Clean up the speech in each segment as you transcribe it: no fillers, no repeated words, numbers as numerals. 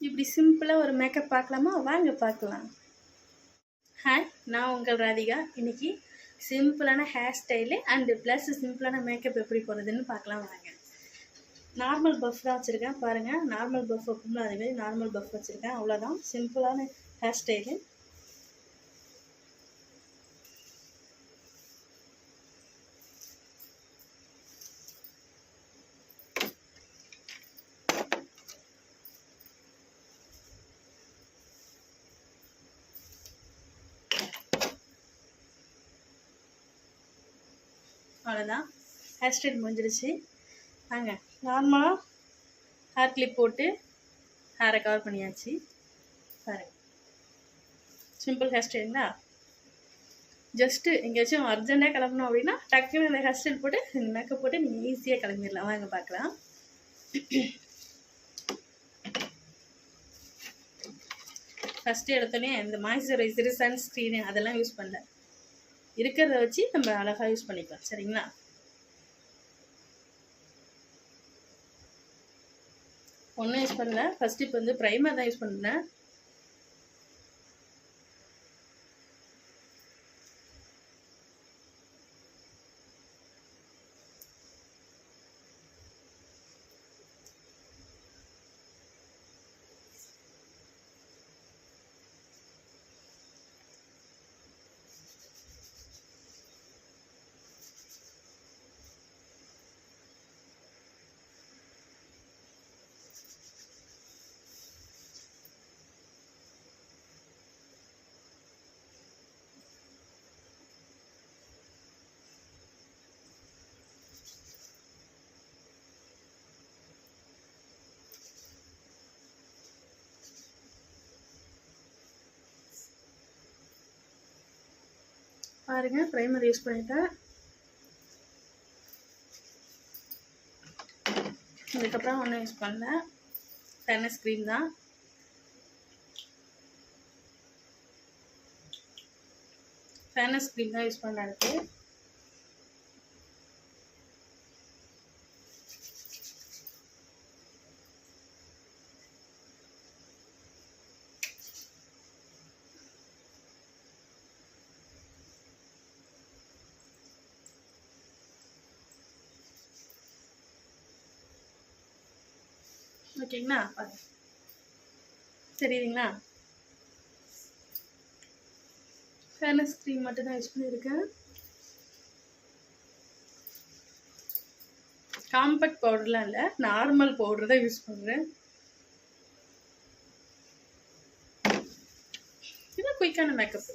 இப்படி சிம்பிளாக ஒரு மேக்கப் பார்க்கலாமா? வாங்க பார்க்கலாம். ஹாய், நான் உங்கள் ராதிகா. இன்றைக்கி சிம்பிளான ஹேர் ஸ்டைலு அண்டு ப்ளஸ் சிம்பிளான மேக்கப் எப்படி போடுறதுன்னு பார்க்கலாம் வாங்க. நார்மல் பஃப் தான் வச்சுருக்கேன் பாருங்கள். நார்மல் பஃப் வைப்போம்ல அதேமாரி நார்மல் பஃப் வச்சுருக்கேன். அவ்வளோதான், சிம்பிளான ஹேர் ஸ்டைலு. அவ்வளோதான், ஹேர் ஸ்டைல் முடிஞ்சிடுச்சு. வாங்க, நார்மலாக ஹேர் கிளிப் போட்டு ஹேரை கவர் பண்ணியாச்சு. பாருங்கள், சிம்பிள் ஹேர் ஸ்டைல் தான். ஜஸ்ட்டு எங்கேயாச்சும் அர்ஜென்ட்டாக கிளம்பணும் அப்படின்னா டக்குன்னு இந்த ஹேர் ஸ்டைல் போட்டு மேக்கப் போட்டு நீங்கள் ஈஸியாக கிளம்பிடலாம். வாங்க பார்க்கலாம். ஃபஸ்ட்டு எடுத்தோடனே இந்த மாய்ஸ்சரைசரு, சன்ஸ்க்ரீனு அதெல்லாம் யூஸ் பண்ணல. இருக்கிறத வச்சு நம்ம அழகாக யூஸ் பண்ணிக்கலாம். சரிங்களா? ஒன்றும் யூஸ் பண்ணல. ஃபஸ்ட்டு இப்போ வந்து ப்ரைமர் தான் யூஸ் பண்ணுறேன். பாருங்க, ப்ரைமர் யூஸ் பண்ணிட்டேன். அதுக்கப்புறம் ஒன்றும் யூஸ் பண்ணல. ஃபேர்னஸ் க்ரீம் தான். ஃபேர்னஸ் க்ரீம் தான் யூஸ் பண்ண இருக்கு. ஓகேங்களா? தெரியுதுங்களா? ஃபேர்னஸ் க்ரீம் மட்டும் தான் யூஸ் பண்ணியிருக்கேன். காம்பேக்ட் பவுடர்லாம் இல்லை, நார்மல் பவுடர் தான் யூஸ் பண்ணுறேன். இது குயிக்கான மேக்கப்.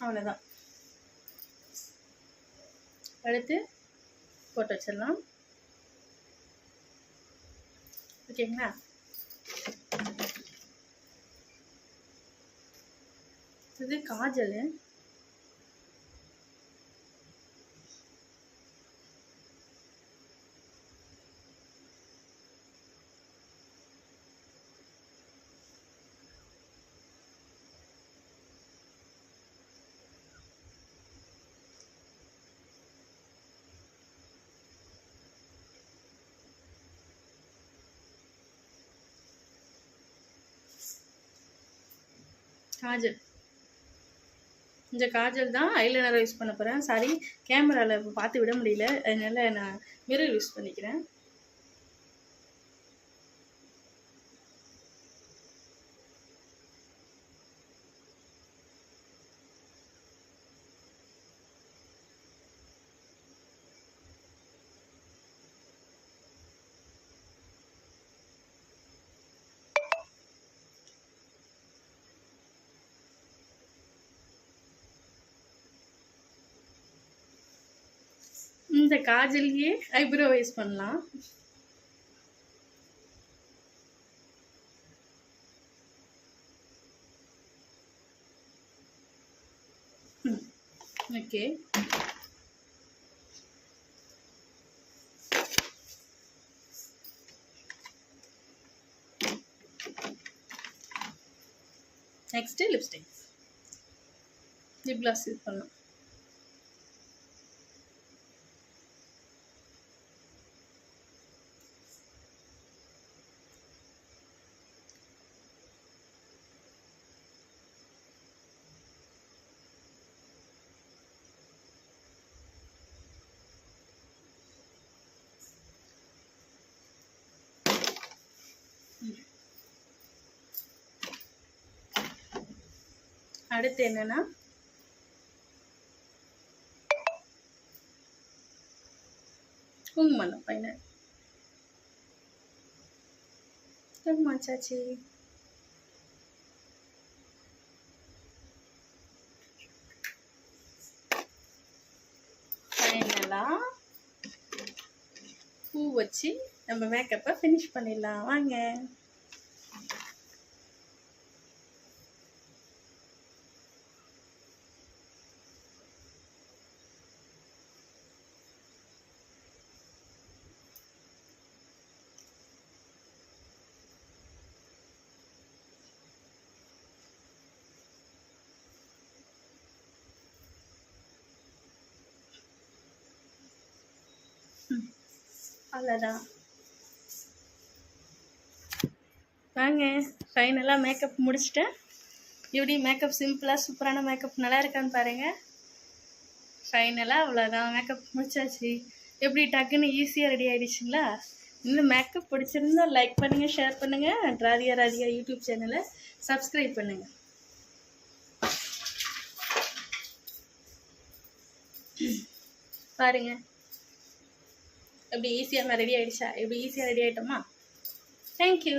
அவ்வளோதான், எடுத்து போட்டு வச்சிடலாம். ஓகேங்களா? இது காஜல். காஜல், இந்த காஜல் தான் ஐலைனர் யூஸ் பண்ண போகிறேன். சாரி, கேமராவில் பார்த்து விட முடியல, அதனால நான் மிரர் யூஸ் பண்ணிக்கிறேன். இந்த காஜல்லையே ஐப்ரோ வைஸ் பண்ணலாம். Okay, next lipstick, lip gloss use பண்ணலாம். அடுத்து என்னன்னா குங்குமம் ஃபைனல். குங்குமம் சாச்சி. ஃபைனலாக பூ வச்சு நம்ம மேக்கப்பை ஃபினிஷ் பண்ணிடலாம் வாங்க. அவ்வளோதான் வாங்க. ஃபைனலாக மேக்கப் முடிச்சிட்டேன். எப்படி மேக்கப் சிம்பிளாக சூப்பரான மேக்கப் நல்லா இருக்கான்னு பாருங்கள். ஃபைனலாக அவ்வளோதான், மேக்கப் முடிச்சாச்சு. எப்படி டக்குன்னு ஈஸியாக ரெடி ஆகிடுச்சிங்களா? இந்த மேக்கப் பிடிச்சிருந்தா லைக் பண்ணுங்கள், ஷேர் பண்ணுங்கள். ராதிகா யூடியூப் சேனலை சப்ஸ்கிரைப் பண்ணுங்கள். பாருங்கள் எப்படி ஈஸியாக ரெடி ஆகிடுச்சா? எப்படி ஈஸியாக ரெடி ஆகிட்டோமா? தேங்க்யூ.